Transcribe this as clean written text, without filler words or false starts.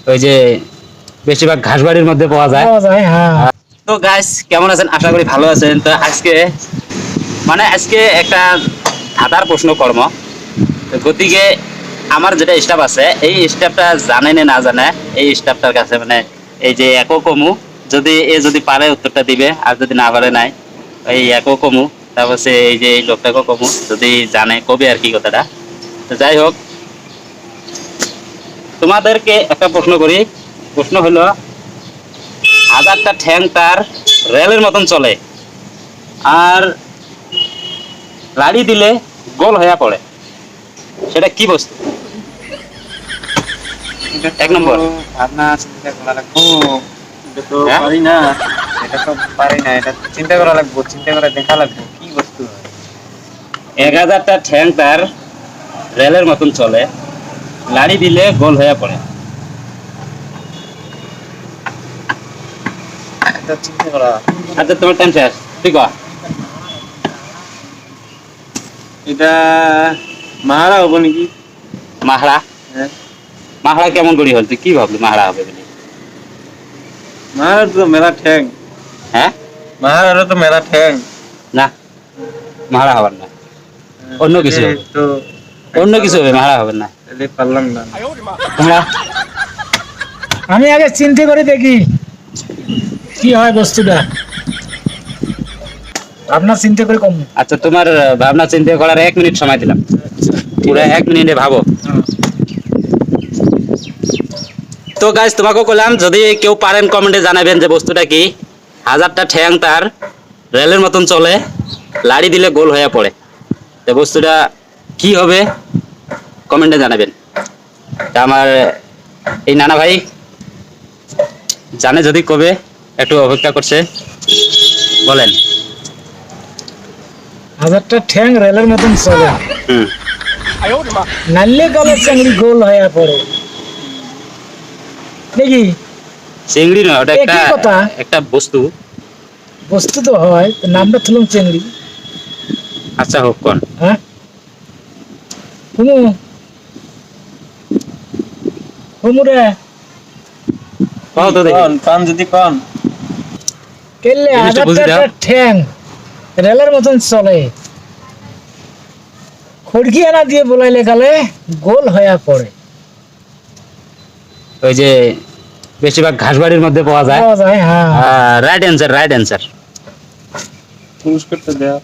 ওই যে বেশিরভাগ ঘাসবাড়ির মধ্যে পাওয়া যায়। হ্যাঁ। তো গাইস কেমন আছেন? আশা করি ভালো আছেন। তো আজকে একটা ধাঁধার প্রশ্ন কর্ম। তো গতিকে আমার যেটা স্টাফ আছে এই স্টাফটা জানে না জানে এই স্টাফটার কাছে মানে এই যে একো কমু, যদি পারে উত্তরটা দিবে, আর যদি না পারে নাই এই একো কমু, তারপর সে এই যে এই লোকটাকেও কমু, যদি জানে কবে আর কি কথাটা। তো যাই হোক, তোমাদেরকে একটা প্রশ্ন করি। প্রশ্ন হলো, হাজারটা ঠ্যাং তার রেলের মতন চলে, আর লাড়ি দিলে গোল হয়ে পড়ে, সেটা কি বস্তু? এক নম্বর। ভাবনা চিন্তা করা লাগবো। এটা তো হ্যাঁ? পারি না, এটা চিন্তা করা লাগবো, চিন্তা করে দেখা লাগবো কি বস্তু হয়। 1000টা ঠ্যাং তার রেলের মতন চলে, লাড়ি দিলে গোল হয়ে পড়ে। এটা চিন্তা করা। আচ্ছা, তোমার টাইম শেষ, ঠিক আছে? এটা মারা হবো নাকি? মাহড়া? হ্যাঁ, মাহড়া কেমন করি হল? তুই কি ভাবলি মাহড়া হবে বলে? মারা তো মেলা ঠ্যাং, হ্যাঁ, মারা তো মেলা ঠ্যাং। না, মাহড়া হবার না, অন্য কিছু হবে। তো অন্য কিছু হবে, মাহড়া হবে না। তাহলে পারলাম না। তোমরা আমি আগে চিন্তা করে দেখি কি হয় বস্তুটা। আপনার চিন্তা করে কম। আচ্ছা, তোমার ভাবনা চিন্তা করার 1 মিনিট সময় দিলাম। পুরো 1 মিনিটে ভাবো। তো গাইস, তোমাকেও বললাম, যদি কেউ পারেন কমেন্টে জানাবেন যে বস্তুটা কি। 1000টা ঠ্যাং তার রেলের মতন চলে, লাড়ি দিলে গোল হয়ে পড়ে। তো বস্তুটা কি হবে কমেন্টে জানাবেন। তা আমার এই নানা ভাই জানে যদি কবে, একটু অপেক্ষা করছে, বলেন। 1000টা ঠ্যাং রেলের মতন চলে, হুম। নাল্লে গলের চাংড়ি গোল হয়ে পড়ে দেখি। চিংড়ি নয়, ওটা একই কথা। একটা বস্তু। বস্তু তো হয়, তো নামটা তুলুম চিংড়ি। আচ্ছা হোক, কোন? হ্যাঁ, হুমু হুমুরে কও তো দেখি। পান যদি পান কেলে জিনিসটা বুঝি 1000টা দাও। ঠ্যাং রেলের মতন চলে, খড়কি আনা দিয়ে বলাইলে গেলে গোল হয়ে পড়ে। ওই যে বেশিরভাগ ঘাসবাড়ির মধ্যে পাওয়া যায়। পাওয়া যায়, হ্যাঁ। Right answer, right answer. পুরস্কারটা দেয়া।